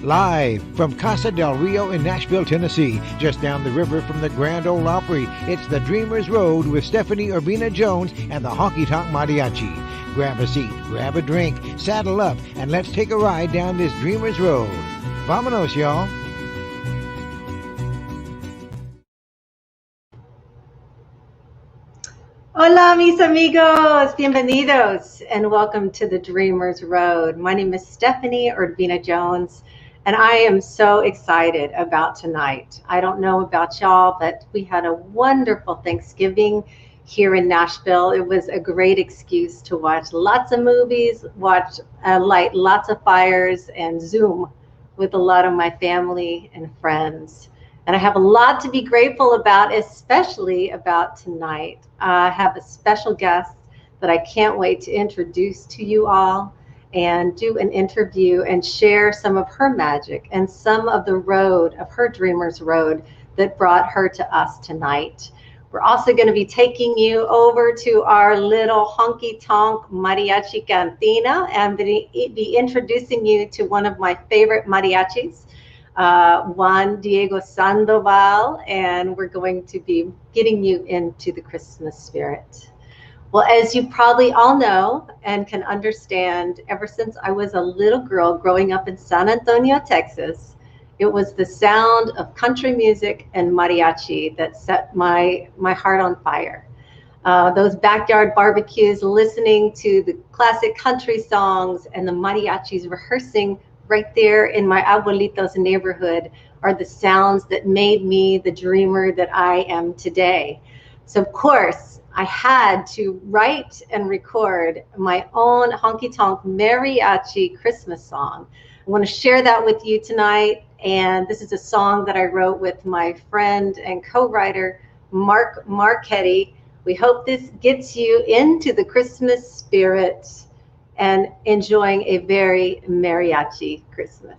Live from Casa del Rio in Nashville, Tennessee, just down the river from the Grand Ole Opry, it's the Dreamers Road with Stephanie Urbina Jones and the Honky Tonk Mariachi. Grab a seat, grab a drink, saddle up, and let's take a ride down this Dreamers Road. Vámonos, y'all. Hola, mis amigos. Bienvenidos, and welcome to the Dreamers Road. My name is Stephanie Urbina Jones, and I am so excited about tonight. I don't know about y'all, but we had a wonderful Thanksgiving here in Nashville. It was a great excuse to watch lots of movies, light lots of fires, and Zoom with a lot of my family and friends. And I have a lot to be grateful about, especially about tonight. I have a special guest that I can't wait to introduce to you all and do an interview and share some of her magic and some of the road of her Dreamer's Road that brought her to us tonight. We're also going to be taking you over to our little Honky Tonk Mariachi Cantina and be introducing you to one of my favorite mariachis, Juan Diego Sandoval, and we're going to be getting you into the Christmas spirit. Well, as you probably all know and can understand, ever since I was a little girl growing up in San Antonio, Texas, it was the sound of country music and mariachi that set my heart on fire. Those backyard barbecues, listening to the classic country songs and the mariachis rehearsing right there in my abuelito's neighborhood are the sounds that made me the dreamer that I am today. So of course, I had to write and record my own Honky Tonk Mariachi Christmas song. I want to share that with you tonight. And this is a song that I wrote with my friend and co-writer, Mark Marchetti. We hope this gets you into the Christmas spirit and enjoying a very mariachi Christmas.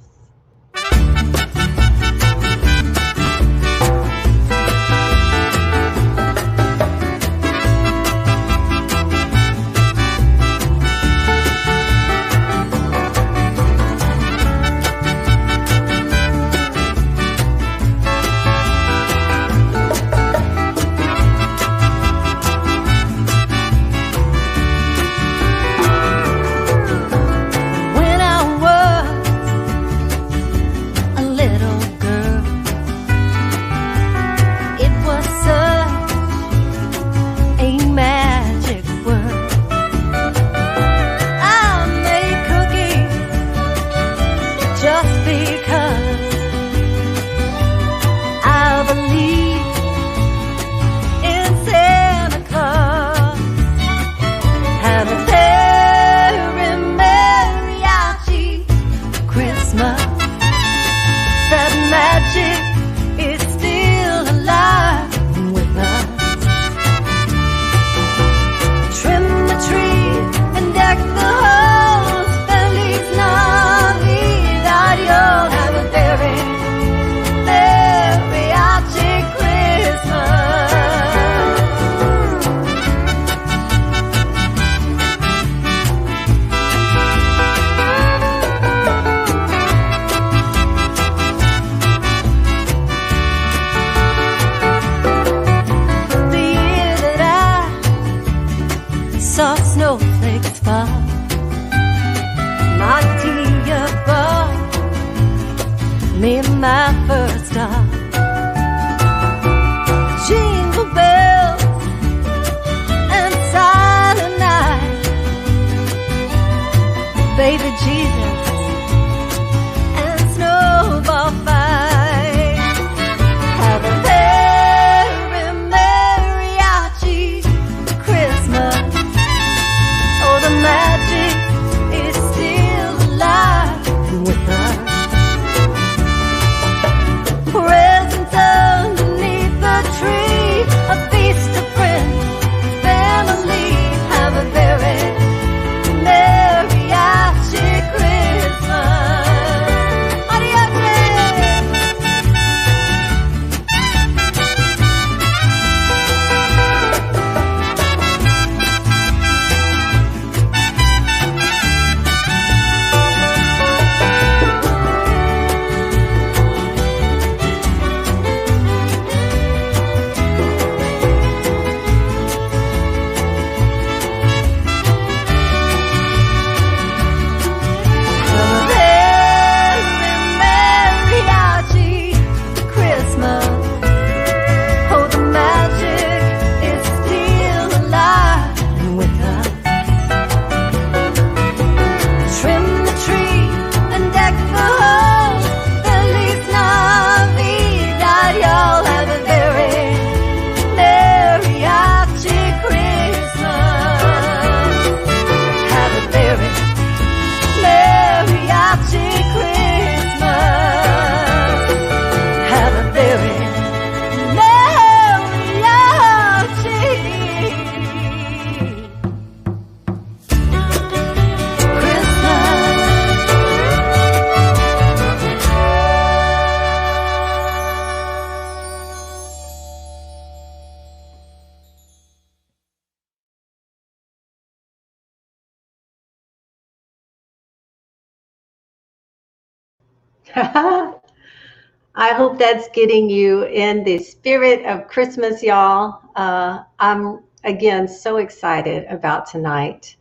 My first stop. Jingle bells and silent night, baby Jesus and snowball fight. Have a very mariachi Christmas. Oh, the magic is still alive with us. Forever I hope that's getting you in the spirit of Christmas, y'all. I'm, again, so excited about tonight.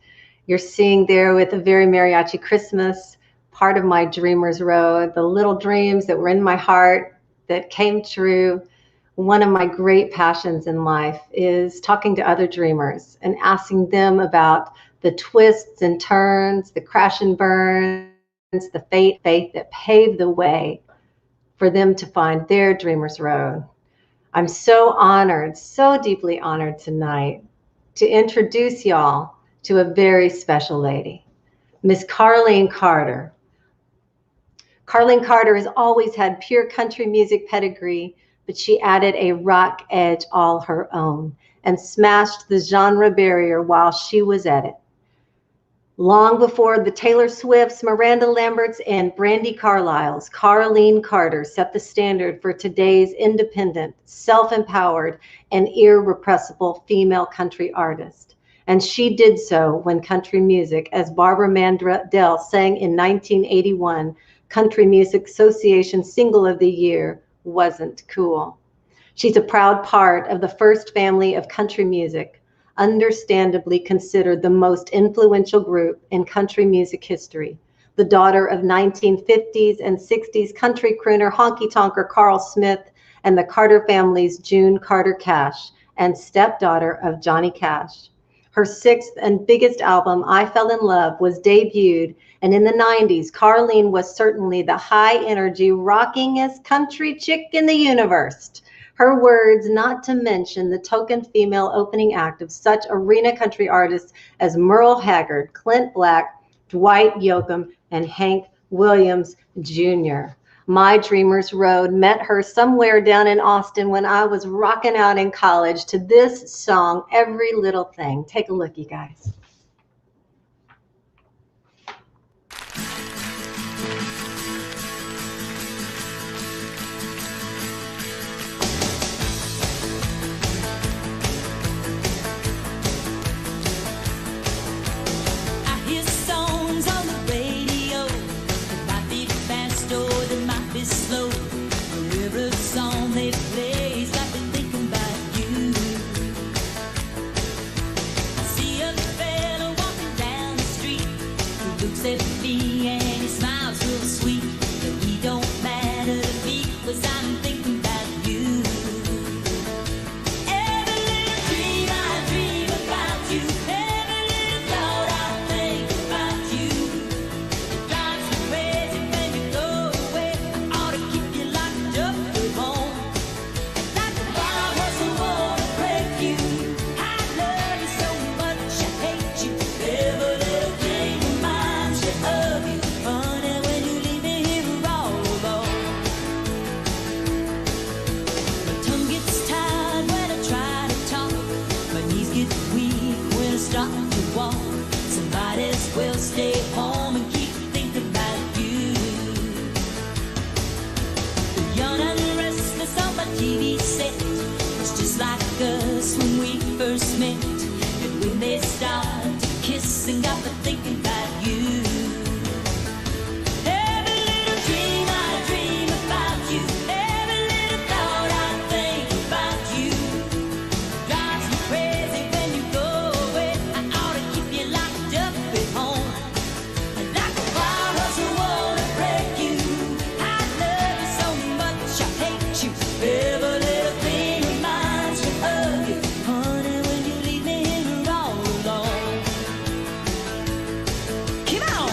You're seeing there with a very mariachi Christmas, part of my Dreamer's Road, the little dreams that were in my heart that came true. One of my great passions in life is talking to other dreamers and asking them about the twists and turns, the crash and burns, the faith that paved the way for them to find their Dreamer's Road. I'm so honored, so deeply honored tonight to introduce y'all to a very special lady, Miss Carlene Carter. Carlene Carter has always had pure country music pedigree, but she added a rock edge all her own and smashed the genre barrier while she was at it. Long before the Taylor Swifts, Miranda Lamberts, and Brandi Carliles, Carlene Carter set the standard for today's independent, self-empowered, and irrepressible female country artist. And she did so when country music, as Barbara Mandrell sang in 1981, Country Music Association Single of the Year, wasn't cool. She's a proud part of the first family of country music, understandably considered the most influential group in country music history, the daughter of 1950s and 60s country crooner Honky Tonker Carl Smith and the Carter family's June Carter Cash, and stepdaughter of Johnny Cash. Her sixth and biggest album, I Fell in Love, was debuted, and in the 90s, Carlene was certainly the high-energy, rockingest country chick in the universe. Her words, not to mention the token female opening act of such arena country artists as Merle Haggard, Clint Black, Dwight Yoakam, and Hank Williams Jr. My Dreamer's Road met her somewhere down in Austin when I was rocking out in college to this song, Every Little Thing. Take a look, you guys. Come on!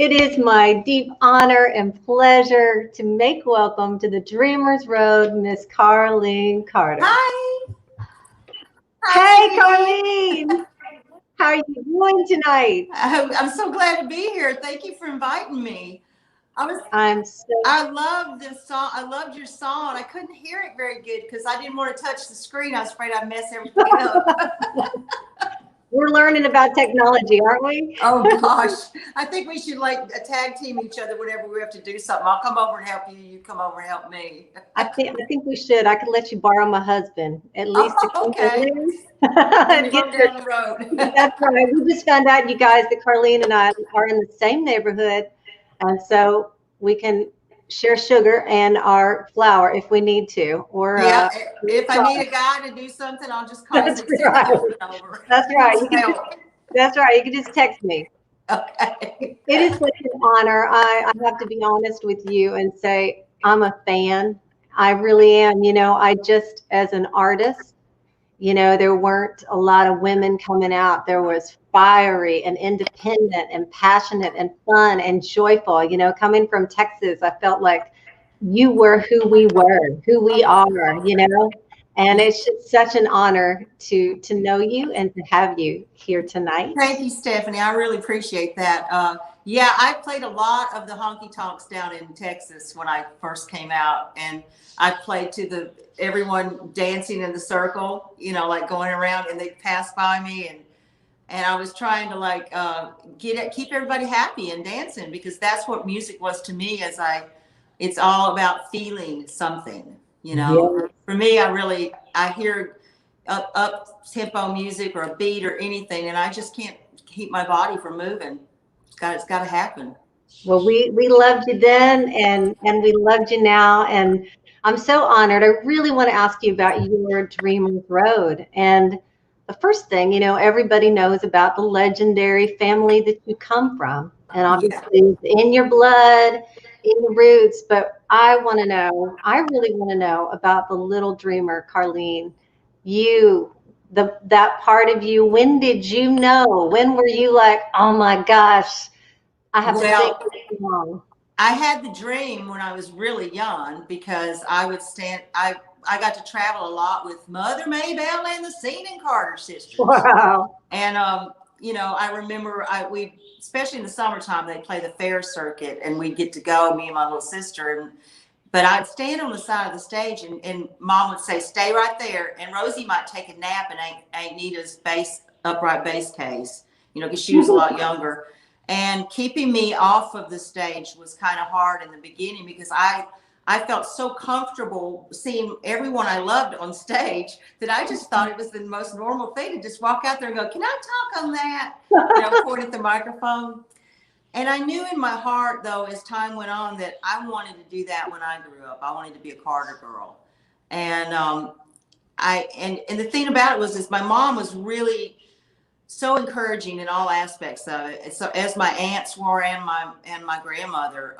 It is my deep honor and pleasure to make welcome to the Dreamers Road, Miss Carlene Carter. Hi. Hey, Carlene. How are you doing tonight? I'm so glad to be here. Thank you for inviting me. I loved this song. I loved your song. I couldn't hear it very good because I didn't want to touch the screen. I was afraid I'd mess everything up. We're learning about technology, aren't we? Oh gosh. I think we should like tag team each other whenever we have to do something. I'll come over and help you. You come over and help me. I think we should. I could let you borrow my husband at least. Okay. Get down the road. That's right. We just found out, you guys, that Carlene and I are in the same neighborhood, and so we can share sugar and our flour if we need to. Or yeah, if I need a guy to do something, I'll just call him over. That's right. That's right. You can just text me. Okay. It is such an honor. I have to be honest with you and say I'm a fan. I really am. You know, I just, as an artist, you know, there weren't a lot of women coming out. There was fiery and independent and passionate and fun and joyful. You know, coming from Texas, I felt like you were who we were, who we are, you know, and it's just such an honor to know you and to have you here tonight. Thank you, Stephanie. I really appreciate that. Yeah, I played a lot of the honky tonks down in Texas when I first came out, and I played to everyone dancing in the circle, you know, like going around, and they'd pass by me, and I was trying to like keep everybody happy and dancing, because that's what music was to me. It's all about feeling something, you know. Yeah. For me, I hear up tempo music or a beat or anything, and I just can't keep my body from moving. It's got to happen. Well, we loved you then, and we loved you now, and I'm so honored. I really want to ask you about your Dreamers Road. And the first thing, you know, everybody knows about the legendary family that you come from, and obviously it's in your blood, in your roots. But I really want to know about the little dreamer, Carlene. That part of you. When did you know? When were you like, oh my gosh, I have to sing this song? I had the dream when I was really young, because I got to travel a lot with Mother Maybelle and the Seaton Carter sisters. Wow. And you know, I remember we, especially in the summertime, they play the fair circuit, and we'd get to go, me and my little sister, but I'd stand on the side of the stage, and Mom would say, stay right there. And Rosie might take a nap in Aunt Nita's upright bass case, you know, because she was a lot younger. And keeping me off of the stage was kind of hard in the beginning, because I felt so comfortable seeing everyone I loved on stage that I just thought it was the most normal thing to just walk out there and go, can I talk on that? You know, point at the microphone. And I knew in my heart, though, as time went on, that I wanted to do that when I grew up. I wanted to be a Carter girl. And and the thing about it is my mom was really so encouraging in all aspects of it. So as my aunts were, and my grandmother,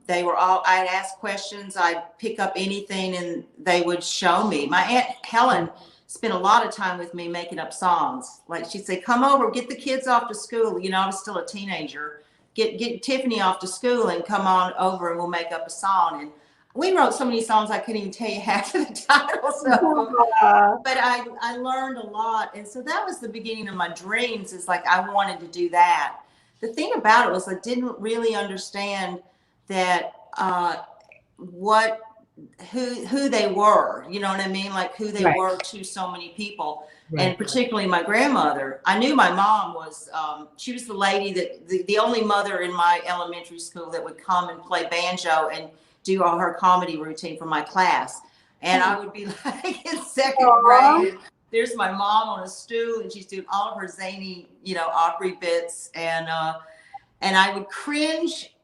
they were all, I'd ask questions, I'd pick up anything, and they would show me. My Aunt Helen spent a lot of time with me making up songs. Like, she'd say, come over, get the kids off to school. You know, I was still a teenager. Get Tiffany off to school and come on over, and we'll make up a song. And we wrote so many songs I couldn't even tell you half of the titles of them. But I learned a lot. And so that was the beginning of my dreams, is like I wanted to do that. The thing about it was I didn't really understand that who they were, you know what I mean? Like who they were to so many people. And particularly my grandmother. I knew my mom was, she was the lady that, the only mother in my elementary school that would come and play banjo and do all her comedy routine for my class. And I would be like in second grade, and there's my mom on a stool, and she's doing all of her zany, you know, Opry bits. And I would cringe,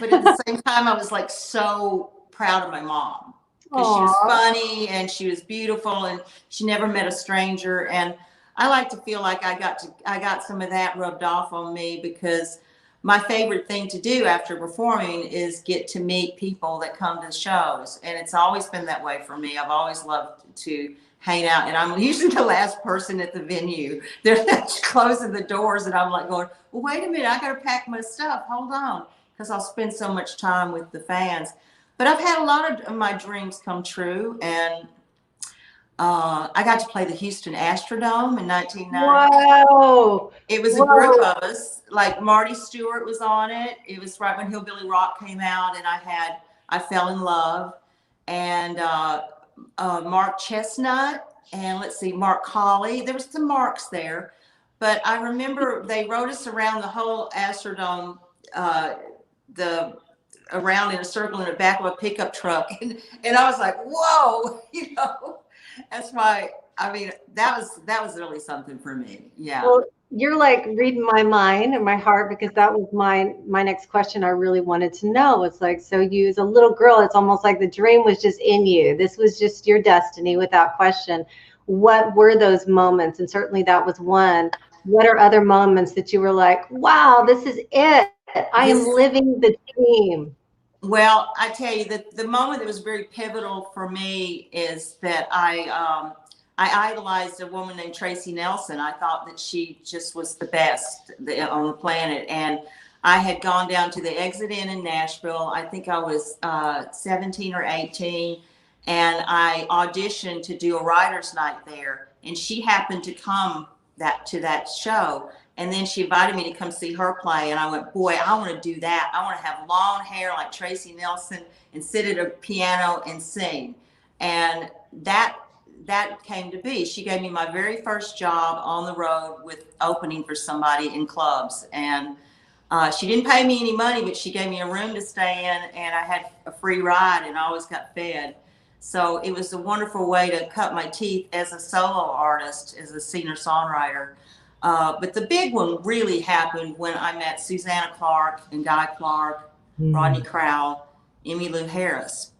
but at the same time, I was like so proud of my mom. Because she was funny, and she was beautiful, and she never met a stranger. And I like to feel like I got some of that rubbed off on me, because my favorite thing to do after performing is get to meet people that come to shows. And it's always been that way for me. I've always loved to hang out, and I'm usually the last person at the venue. They're closing the doors, and I'm like going, well, wait a minute, I got to pack my stuff. Hold on, because I'll spend so much time with the fans. But I've had a lot of my dreams come true, and I got to play the Houston Astrodome in 1990. Whoa. It was a group of us, like Marty Stewart was on it. It was right when Hillbilly Rock came out, and I Fell in Love, and Mark Chestnut, and let's see, Mark Colley. There was some Marks there, but I remember they rode us around the whole Astrodome, around in a circle in the back of a pickup truck, and I was like, whoa, you know. That's why, I mean, that was really something for me. Yeah. Well, you're like reading my mind and my heart, because that was my next question. I really wanted to know. It's like, so you as a little girl, it's almost like the dream was just in you. This was just your destiny without question. What were those moments? And certainly that was one. What are other moments that you were like, wow, this is it. I am living the dream. Well, I tell you that the moment that was very pivotal for me is that I idolized a woman named Tracy Nelson. I thought that she just was the best on the planet. And I had gone down to the Exit Inn in Nashville. I think I was 17 or 18. And I auditioned to do a writer's night there. And she happened to come to that show. And then she invited me to come see her play. And I went, boy, I want to do that. I want to have long hair like Tracy Nelson and sit at a piano and sing. And that came to be. She gave me my very first job on the road with opening for somebody in clubs. And she didn't pay me any money, but she gave me a room to stay in, and I had a free ride, and I always got fed. So it was a wonderful way to cut my teeth as a solo artist, as a singer-songwriter. But the big one really happened when I met Susanna Clark and Guy Clark, Rodney Crowell, Emmylou Harris.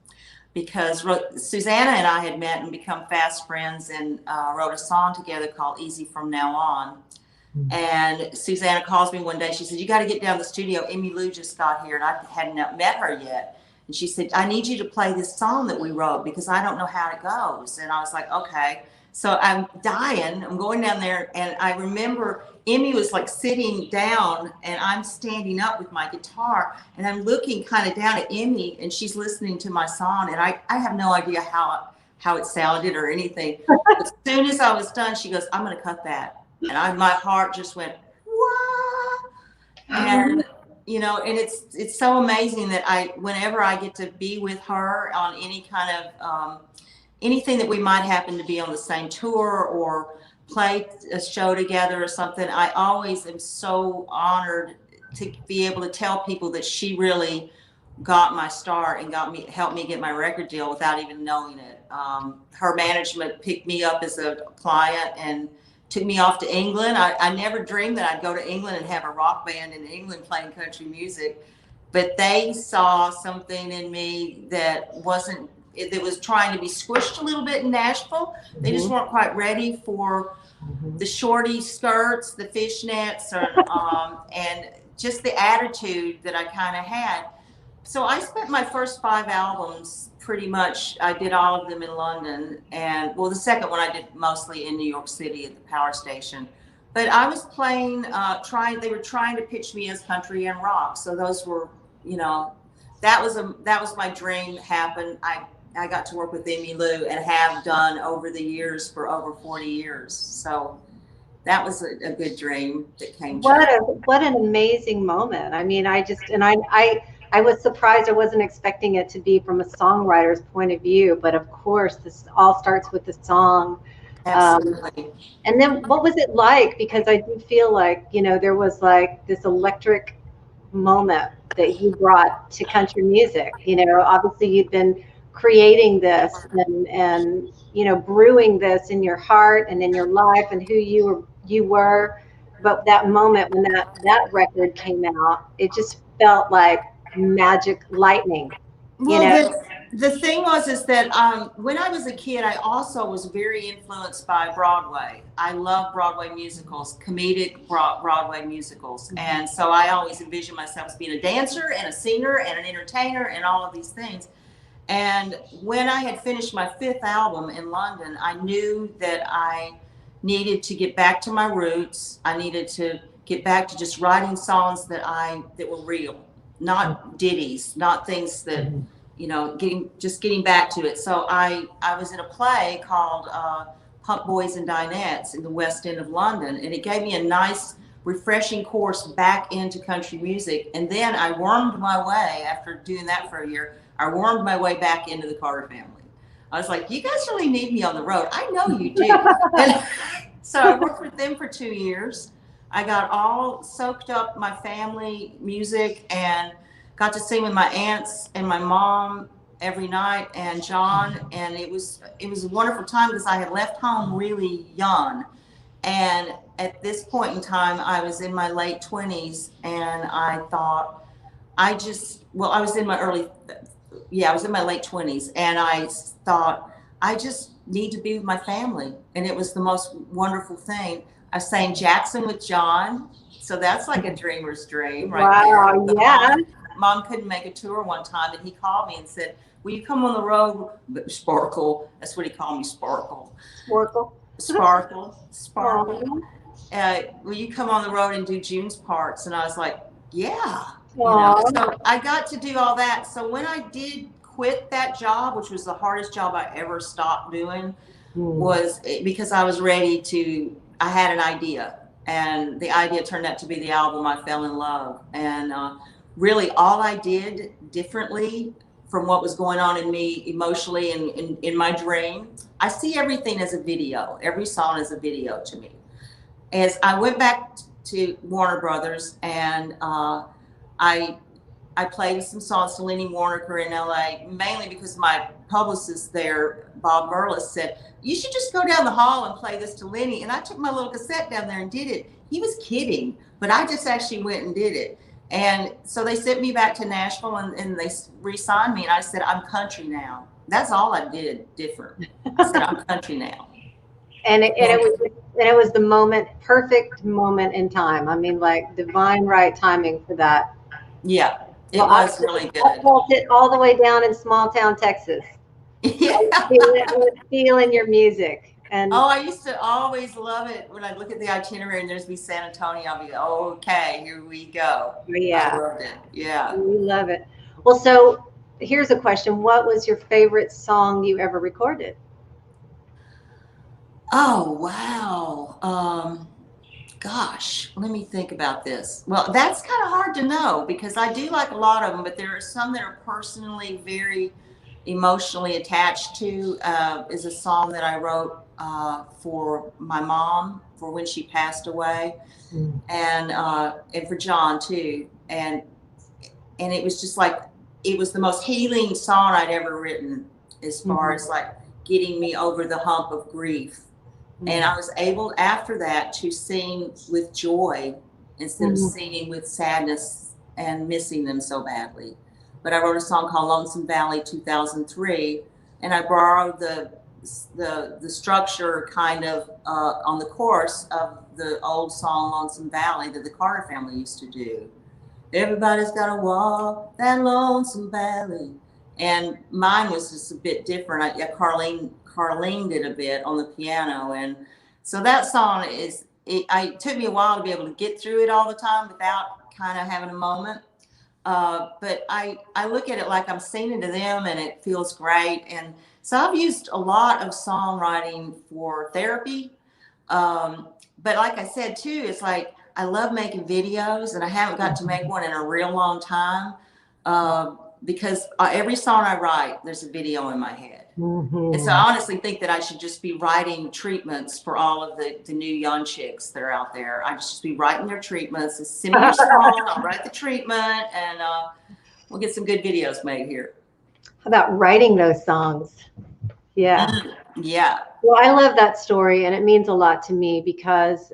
Because Susanna and I had met and become fast friends, and wrote a song together called Easy From Now On. And Susanna calls me one day. She said, you got to get down to the studio. Emmylou just got here, and I hadn't met her yet. And she said, I need you to play this song that we wrote because I don't know how it goes. And I was like, okay. So I'm dying. I'm going down there, and I remember Emmy was like sitting down, and I'm standing up with my guitar, and I'm looking kind of down at Emmy, and she's listening to my song, and I have no idea how it sounded or anything. As soon as I was done, she goes, I'm going to cut that. And my heart just went, what? And, you know, and it's so amazing that whenever I get to be with her on any kind of, anything that we might happen to be on the same tour or play a show together or something, I always am so honored to be able to tell people that she really got my start and helped me get my record deal without even knowing it. Her management picked me up as a client and took me off to England. I never dreamed that I'd go to England and have a rock band in England playing country music, but they saw something in me that was trying to be squished a little bit in Nashville. They just weren't quite ready for the shorty skirts, the fishnets, and just the attitude that I kind of had. So I spent my first 5 albums pretty much, I did all of them in London. And well, the second one I did mostly in New York City at the Power Station. But I was playing, they were trying to pitch me as country and rock. So those were, you know, that was my dream happened. I got to work with Emmylou and have done over the years for over 40 years. So that was a good dream that came true. What an amazing moment. I mean, I was surprised. I wasn't expecting it to be from a songwriter's point of view, but of course, this all starts with the song. Absolutely. And then what was it like? Because I do feel like, you know, there was like this electric moment that you brought to country music. You know, obviously you'd been creating this and you know, brewing this in your heart and in your life and who you were. But that moment when that record came out, it just felt like magic lightning. Well, The thing is that when I was a kid, I also was very influenced by Broadway. I love Broadway musicals, comedic Broadway musicals. And so I always envisioned myself as being a dancer and a singer and an entertainer and all of these things. And when I had finished my 5th album in London, I knew that I needed to get back to my roots. I needed to get back to just writing songs that were real, not ditties, not things that, getting back to it. So I was in a play called Pump Boys and Dinettes in the West End of London, and it gave me a nice, refreshing course back into country music. And then I wormed my way, after doing that for a year, I wormed my way back into the Carter family. I was like, you guys really need me on the road. I know you do. And so I worked with them for 2 years. I got all soaked up my family music and got to sing with my aunts and my mom every night and John. And it was a wonderful time because I had left home really young. And at this point in time, I was in my late 20s, and I thought, I was in my late 20s, and I thought, I just need to be with my family. And it was the most wonderful thing. I sang Jackson with John. So that's like a dreamer's dream, right? Wow, there. Yeah. Mom couldn't make a tour one time, and he called me and said, will you come on the road? Sparkle. That's what he called me, Sparkle. Sparkle. Will you come on the road and do June's parts? And I was like, yeah. So I got to do all that. So when I did quit that job, which was the hardest job I ever stopped doing, was because I was ready I had an idea, and the idea turned out to be the album I Fell in Love. And really all I did differently from what was going on in me emotionally and in my dream, I see everything as a video. Every song is a video to me. As I went back to Warner Brothers, and I played some songs to Lenny Waronker in LA, mainly because my publicist there, Bob Merlis, said, you should just go down the hall and play this to Lenny. And I took my little cassette down there and did it. He was kidding, but I just actually went and did it. And so they sent me back to Nashville, and they re-signed me. And I said, I'm country now. That's all I did different. I said, I'm country now. And it was the perfect moment in time. I mean, like divine right timing for that. Yeah, it was really good. I felt it all the way down in small town Texas. Yeah. I was feeling your music. And I used to always love it when I look at the itinerary and there's be San Antonio. I'll be, okay, here we go. Yeah. I loved it. Yeah. We love it. Well, so here's a question. What was your favorite song you ever recorded? Oh, wow. Gosh, let me think about this. Well, that's kind of hard to know because I do like a lot of them, but there are some that are personally very emotionally attached to. Is a song that I wrote for my mom for when she passed away, and for John too. And it was just like, it was the most healing song I'd ever written as far as like getting me over the hump of grief. And I was able after that to sing with joy instead of singing with sadness and missing them so badly. But I wrote a song called Lonesome Valley 2003, and I borrowed the structure kind of on the chorus of the old song Lonesome Valley that the Carter family used to do. Everybody's got to walk that lonesome valley. And mine was just a bit different. Carlene did a bit on the piano. And so that song it took me a while to be able to get through it all the time without kind of having a moment. But I look at it like I'm singing to them, and it feels great. And so I've used a lot of songwriting for therapy. But like I said, too, it's like I love making videos, and I haven't got to make one in a real long time because every song I write, there's a video in my head. And so I honestly think that I should just be writing treatments for all of the new young chicks that are out there. I just be writing their treatments. Just send me your song, I'll write the treatment, and we'll get some good videos made here. How about writing those songs? Yeah. Yeah. Well, I love that story, and it means a lot to me because,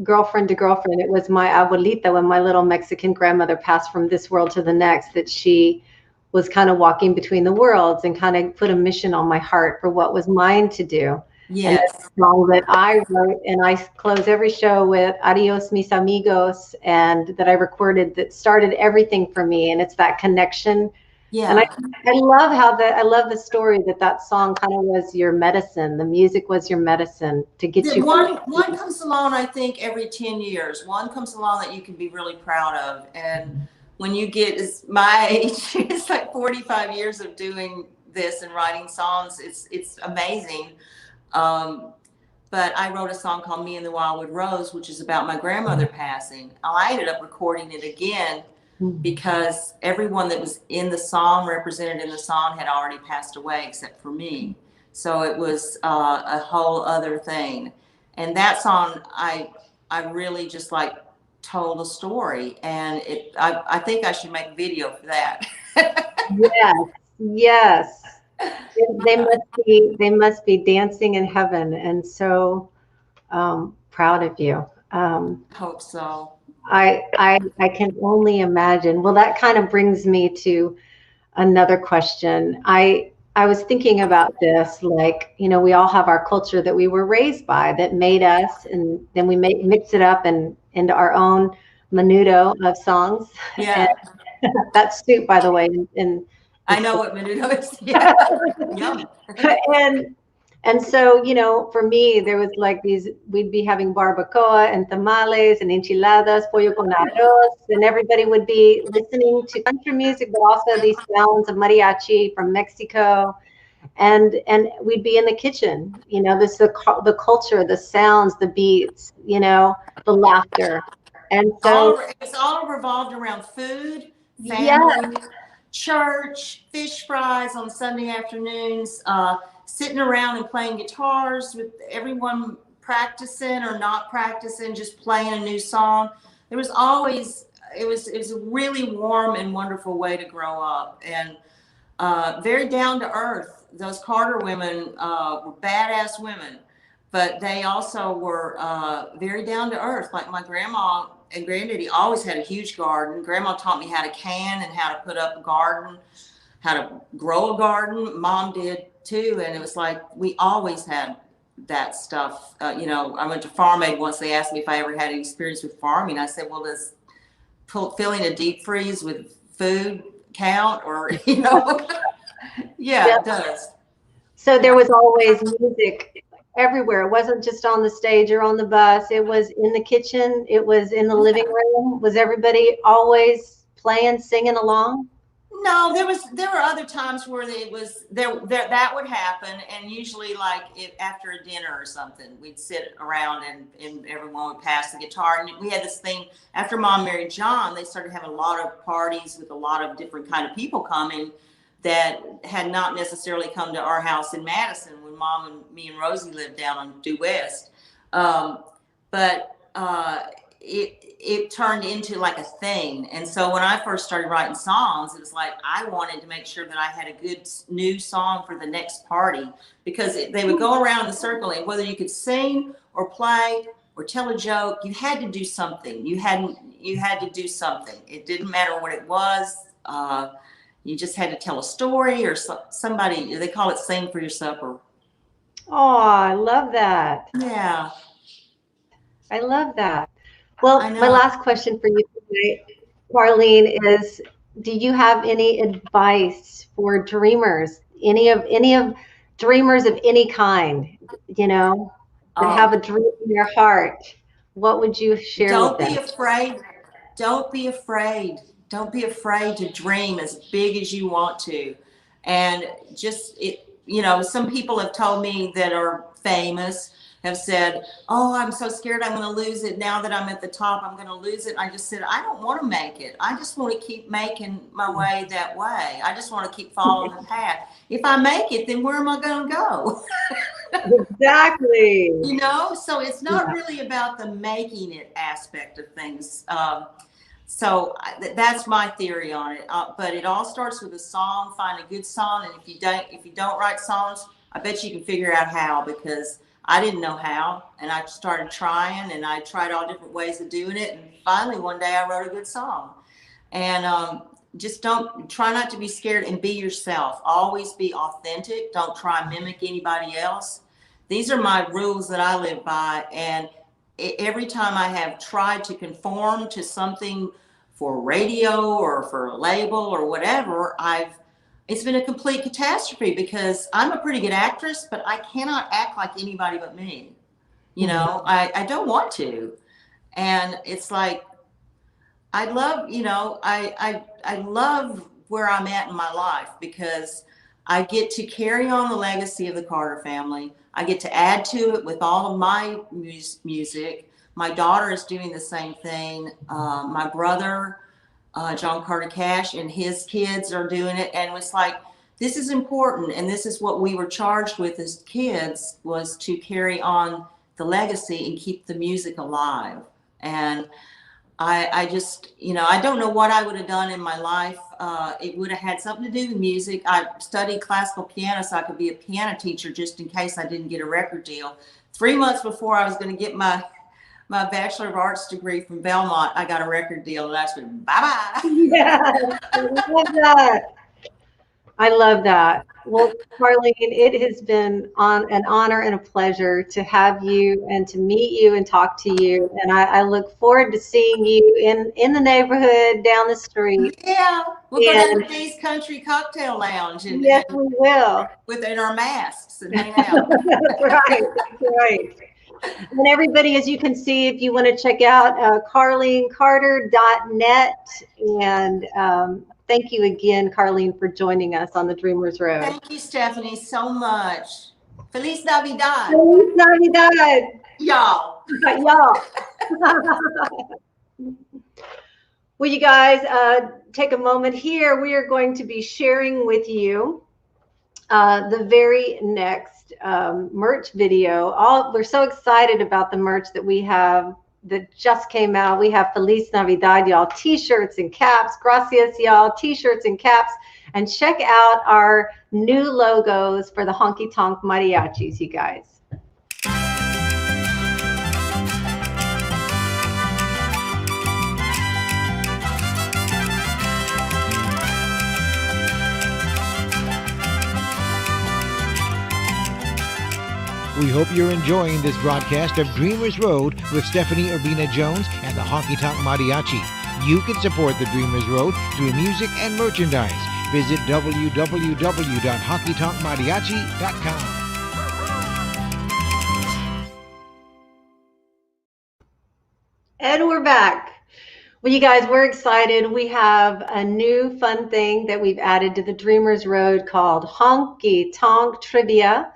girlfriend to girlfriend, it was my abuelita when my little Mexican grandmother passed from this world to the next that she was kind of walking between the worlds and kind of put a mission on my heart for what was mine to do. And Yes. the song that I wrote, and I close every show with Adios Mis Amigos, and that I recorded, that started everything for me. And it's that connection. Yeah. And I love how I love the story that song kind of was your medicine. The music was your medicine to get you. One comes along, I think, every 10 years. One comes along that you can be really proud of. And when you get my age, it's like 45 years of doing this and writing songs. It's amazing. But I wrote a song called Me and the Wildwood Rose, which is about my grandmother passing. I ended up recording it again because everyone that was in the song, represented in the song, had already passed away except for me. So it was a whole other thing. And that song, I really just like told a story, and I think I should make a video for that. Yes. They must be dancing in heaven, and so proud of you. Hope so. I can only imagine. Well, that kind of brings me to another question. I was thinking about this, like, we all have our culture that we were raised by that made us, and then we mix it up and into our own menudo of songs. Yeah. And that's soup, by the way. And I know what menudo is. Yeah. Yum. And so, for me, there was like we'd be having barbacoa and tamales and enchiladas, pollo con arroz, and everybody would be listening to country music, but also these sounds of mariachi from Mexico. And we'd be in the kitchen, the culture, the sounds, the beats, the laughter. And so it's all revolved around food, family, yeah. church, fish fries on Sunday afternoons, sitting around and playing guitars with everyone practicing or not practicing, just playing a new song. There was always, it was a really warm and wonderful way to grow up, and very down to earth. Those Carter women were badass women, but they also were very down to earth. Like my grandma and granddaddy always had a huge garden. Grandma taught me how to can and how to put up a garden, how to grow a garden. Mom did too. And it was like, we always had that stuff. I went to Farm Aid once. They asked me if I ever had any experience with farming. I said, well, does filling a deep freeze with food count? Or, yeah, it does. So there was always music everywhere. It wasn't just on the stage or on the bus. It was in the kitchen. It was in the living room. Was everybody always playing, singing along? No, there were other times where that would happen, and usually like after a dinner or something, we'd sit around and everyone would pass the guitar. And we had this thing after Mom married John. They started having a lot of parties with a lot of different kind of people coming that had not necessarily come to our house in Madison when Mom and me and Rosie lived down on Due West. But it turned into like a thing. And so when I first started writing songs, it was like I wanted to make sure that I had a good new song for the next party, because they would go around in the circle, and whether you could sing or play or tell a joke, you had to do something. You had to do something. It didn't matter what it was. You just had to tell a story, or somebody, they call it sing for your supper. Oh, I love that. Yeah. I love that. Well, my last question for you today, Carlene, is: do you have any advice for dreamers? Any of dreamers of any kind, that have a dream in their heart? What would you share with them? Don't be afraid. Don't be afraid. Don't be afraid to dream as big as you want to. And just, some people have told me that are famous, have said, oh, I'm so scared I'm going to lose it. Now that I'm at the top, I'm going to lose it. I just said, I don't want to make it. I just want to keep making my way that way. I just want to keep following the path. If I make it, then where am I going to go? Exactly. So it's not really about the making it aspect of things. So that's my theory on it. But it all starts with a song. Find a good song, and if you don't write songs, I bet you can figure out how, because I didn't know how, and I started trying, and I tried all different ways of doing it, and finally one day I wrote a good song. And just don't try not to be scared and be yourself. Always be authentic. Don't try and mimic anybody else. These are my rules that I live by. And every time I have tried to conform to something for radio or for a label or whatever, it's been a complete catastrophe, because I'm a pretty good actress, but I cannot act like anybody but me. You know, I don't want to. And it's like, I love, I love where I'm at in my life, because I get to carry on the legacy of the Carter family. I get to add to it with all of my music. My daughter is doing the same thing. My brother, John Carter Cash, and his kids are doing it. And it's like, this is important. And this is what we were charged with as kids, was to carry on the legacy and keep the music alive. And I just, I don't know what I would have done in my life. It would have had something to do with music. I studied classical piano so I could be a piano teacher, just in case I didn't get a record deal. 3 months before I was going to get my Bachelor of Arts degree from Belmont, I got a record deal, and I said, bye-bye. Yes, I love that. I love that. Well, Carlene, it has been an honor and a pleasure to have you and to meet you and talk to you. And I look forward to seeing you in the neighborhood down the street. Yeah, we'll go down to Dave's Country Cocktail Lounge. Yes, we will. Within our masks and hang out. That's right. That's right. And everybody, as you can see, if you want to check out CarleneCarter.net. And thank you again, Carlene, for joining us on the Dreamers Road. Thank you, Stephanie, so much. Feliz Navidad. Feliz Navidad. Y'all. Y'all. Well, you guys, take a moment here. We are going to be sharing with you the very next merch video. We're so excited about the merch that we have that just came out. We have Feliz Navidad, y'all, t-shirts and caps. Gracias, y'all, t-shirts and caps. And check out our new logos for the Honky Tonk Mariachis, you guys. We hope you're enjoying this broadcast of Dreamers Road with Stephanie Urbina Jones and the Honky Tonk Mariachi. You can support the Dreamers Road through music and merchandise. Visit www.honkytonkmariachi.com. And we're back. Well, you guys, we're excited. We have a new fun thing that we've added to the Dreamers Road called Honky Tonk Trivia.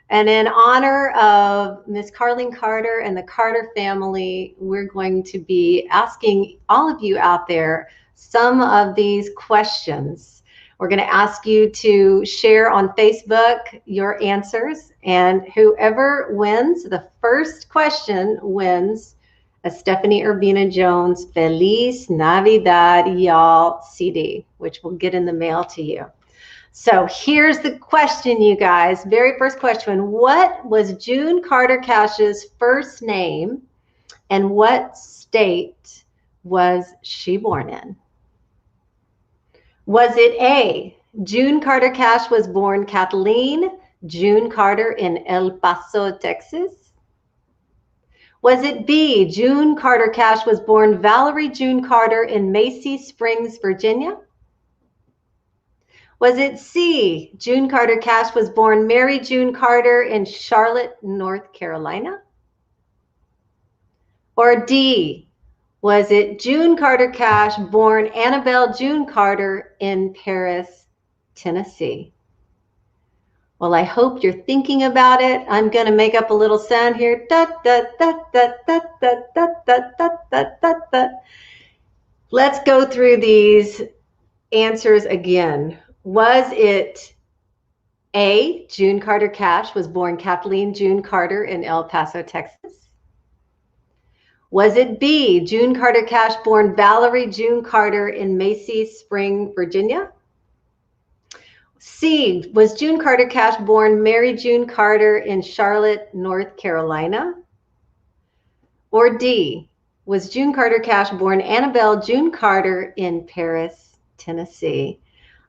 And in honor of Miss Carlene Carter and the Carter family, we're going to be asking all of you out there some of these questions. We're going to ask you to share on Facebook your answers, and whoever wins the first question wins a Stephanie Urbina Jones Feliz Navidad Y'all CD, which we'll get in the mail to you. So here's the question, you guys. Very first question. What was June Carter Cash's first name, and what state was she born in? Was it A, June Carter Cash was born Kathleen June Carter in El Paso, Texas? Was it B, June Carter Cash was born Valerie June Carter in Macy Springs, Virginia? Was it C, June Carter Cash was born Mary June Carter in Charlotte, North Carolina? Or D, was it June Carter Cash born Annabelle June Carter in Paris, Tennessee? Well, I hope you're thinking about it. I'm going to make up a little sound here. Da, da, da, da, da, da, da, da, da, da, da, da. Let's go through these answers again. Was it A, June Carter Cash was born Kathleen June Carter in El Paso, Texas? Was it B, June Carter Cash born Valerie June Carter in Macy Spring, Virginia? C, was June Carter Cash born Mary June Carter in Charlotte, North Carolina? Or D, was June Carter Cash born Annabelle June Carter in Paris, Tennessee.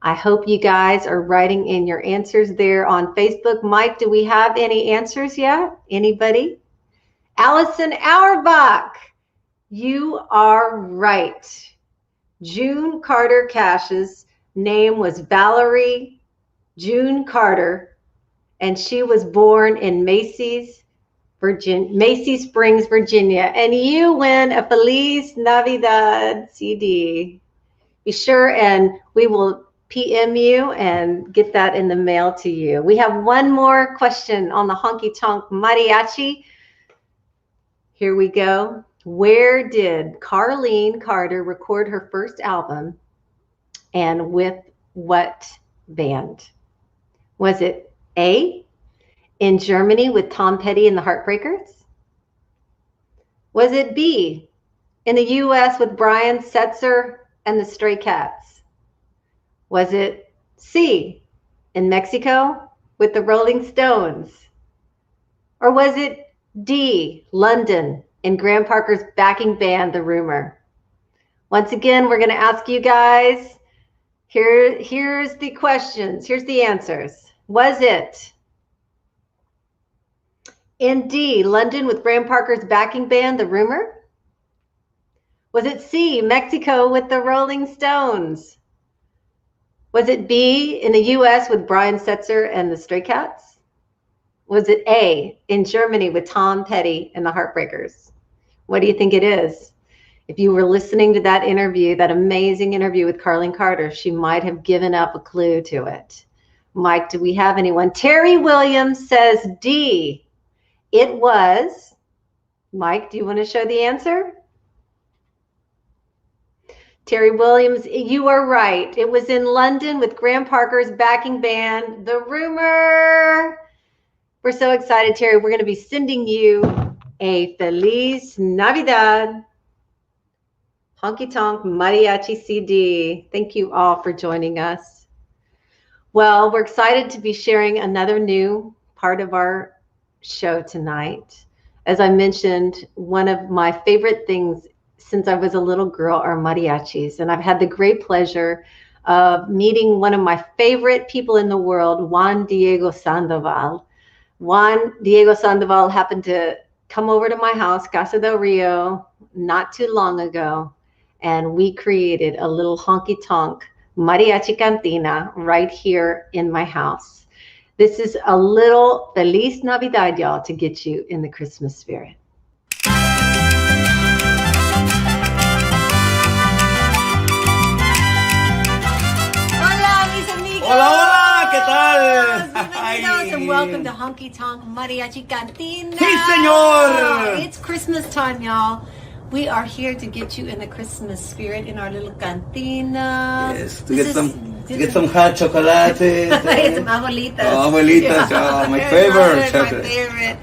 I hope you guys are writing in your answers there on Facebook. Mike, do we have any answers yet? Anybody? Allison Auerbach, you are right. June Carter Cash's name was Valerie June Carter, and she was born in Macy Springs, Virginia. And you win a Feliz Navidad CD. Be sure and we will PM you and get that in the mail to you. We have one more question on the Honky Tonk Mariachi. Here we go. Where did Carlene Carter record her first album, and with what band? Was it A, in Germany with Tom Petty and the Heartbreakers? Was it B, in the US with Brian Setzer and the Stray Cats? Was it C, in Mexico with the Rolling Stones? Or was it D, London, in Graham Parker's backing band, The Rumor? Once again, we're going to ask you guys, here's the questions, here's the answers. Was it in D, London with Graham Parker's backing band, The Rumor? Was it C, Mexico with the Rolling Stones? Was it B, in the US with Brian Setzer and the Stray Cats? Was it A, in Germany with Tom Petty and the Heartbreakers? What do you think it is? If you were listening to that interview, that amazing interview with Carlene Carter, she might have given up a clue to it. Mike, do we have anyone? Terry Williams says D. It was. Mike, do you want to show the answer? Terry Williams, you are right. It was in London with Graham Parker's backing band, The Rumor. We're so excited, Terry. We're going to be sending you a Feliz Navidad Honky Tonk Mariachi CD. Thank you all for joining us. Well, we're excited to be sharing another new part of our show tonight. As I mentioned, one of my favorite things since I was a little girl are mariachis, and I've had the great pleasure of meeting one of my favorite people in the world, Juan Diego Sandoval. Juan Diego Sandoval happened to come over to my house, Casa del Rio, not too long ago, and we created a little honky tonk mariachi cantina right here in my house. This is a little Feliz Navidad, y'all, to get you in the Christmas spirit. Hola, hola, ¿qué tal? Bienvenidos and welcome to Honky Tonk Mariachi Cantina. Sí, señor. It's Christmas time, y'all. We are here to get you in the Christmas spirit in our little cantina. Yes, to get some hot chocolate. Some abuelitas. Oh, abuelitas, oh, my favorite chocolate. My favorite.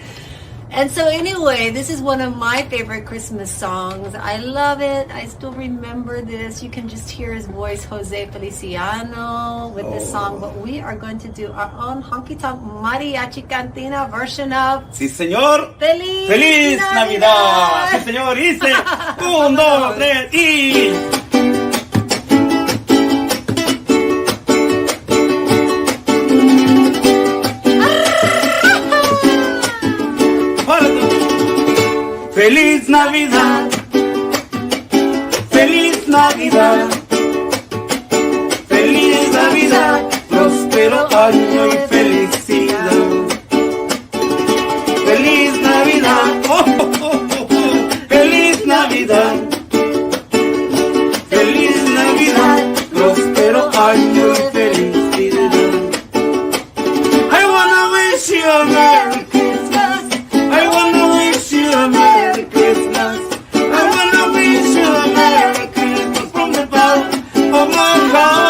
And so anyway, this is one of my favorite Christmas songs. I love it. I still remember this. You can just hear his voice, Jose Feliciano, with this song. But we are going to do our own Honky Tonk Mariachi Cantina version of Sí, señor. Feliz Navidad. Sí, señor. Dice 1, 2, 3 y... Feliz Navidad, Feliz Navidad, Feliz Navidad, próspero año y felicidad. Feliz Navidad, oh, oh, oh, oh. Feliz Navidad, Feliz Navidad, próspero año y felicidad. I wanna wish you a Merry Christmas. I wanna wish you a Merry Christmas. I wanna wish you a Merry Christmas from the bottom of my heart.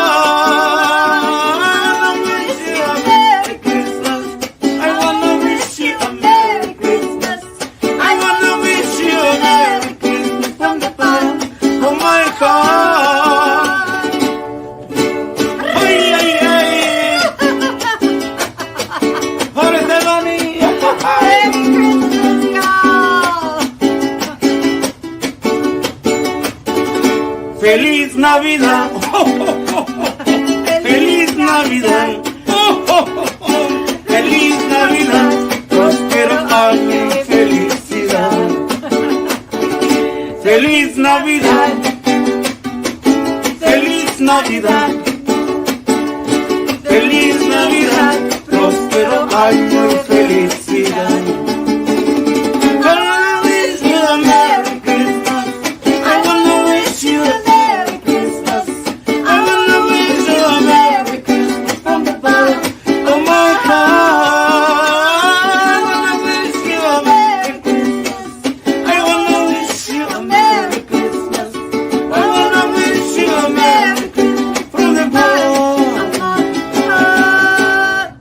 I wanna wish you a Merry Christmas. I wanna wish you a Merry Christmas. I wanna wish you a Merry Christmas from the bottom of my heart. Ay, ay, ay. Órale, Donnie. Feliz Navidad. Feliz Navidad, feliz Navidad, feliz Navidad, próspero año y felicidad. I wanna wish you a Merry Christmas. I wanna wish you a Merry Christmas. I wanna wish you a Merry Christmas from the bottom of my heart. I wanna wish you a Merry Christmas. I wanna wish you a Merry Christmas. I wanna wish you a Merry Christmas from the bottom of my heart.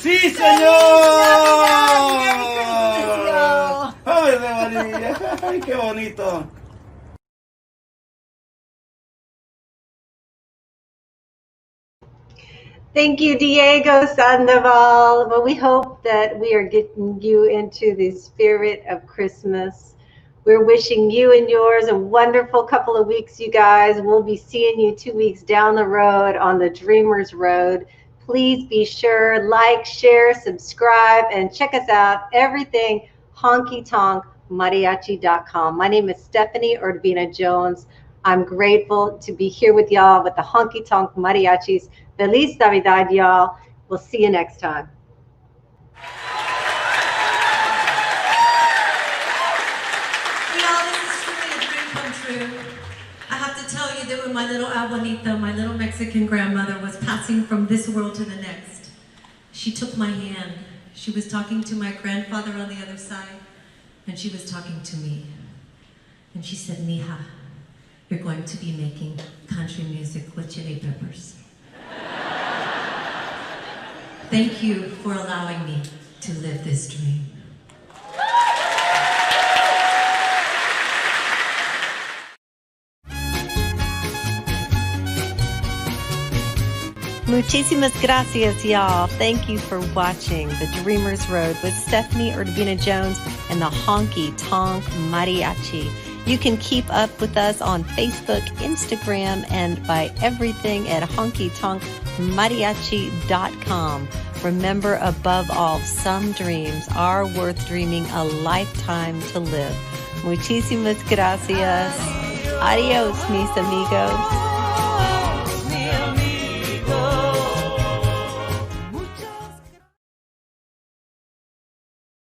¡Sí, señor! ¡Ay, de María! ¡Ay, qué bonito! Thank you, Diego Sandoval. Well, we hope that we are getting you into the spirit of Christmas. We're wishing you and yours a wonderful couple of weeks, you guys. We'll be seeing you 2 weeks down the road on the Dreamers Road. Please be sure, like, share, subscribe, and check us out. Everything Honky Tonk Mariachi.com. My name is Stephanie Urbina Jones. I'm grateful to be here with y'all with the Honky Tonk Mariachis. Feliz Navidad, y'all. We'll see you next time. Y'all, this is truly a dream come true. I have to tell you that when my little abuelita, my little Mexican grandmother, was passing from this world to the next, she took my hand. She was talking to my grandfather on the other side, and she was talking to me. And she said, "Mija, you're going to be making country music with chili peppers." Thank you for allowing me to live this dream. Muchísimas gracias, y'all. Thank you for watching The Dreamers Road with Stephanie Urbina Jones and the Honky Tonk Mariachi. You can keep up with us on Facebook, Instagram, and by everything at honkytonkmariachi.com. Remember, above all, some dreams are worth dreaming a lifetime to live. Muchísimas gracias. Adios, mis amigos.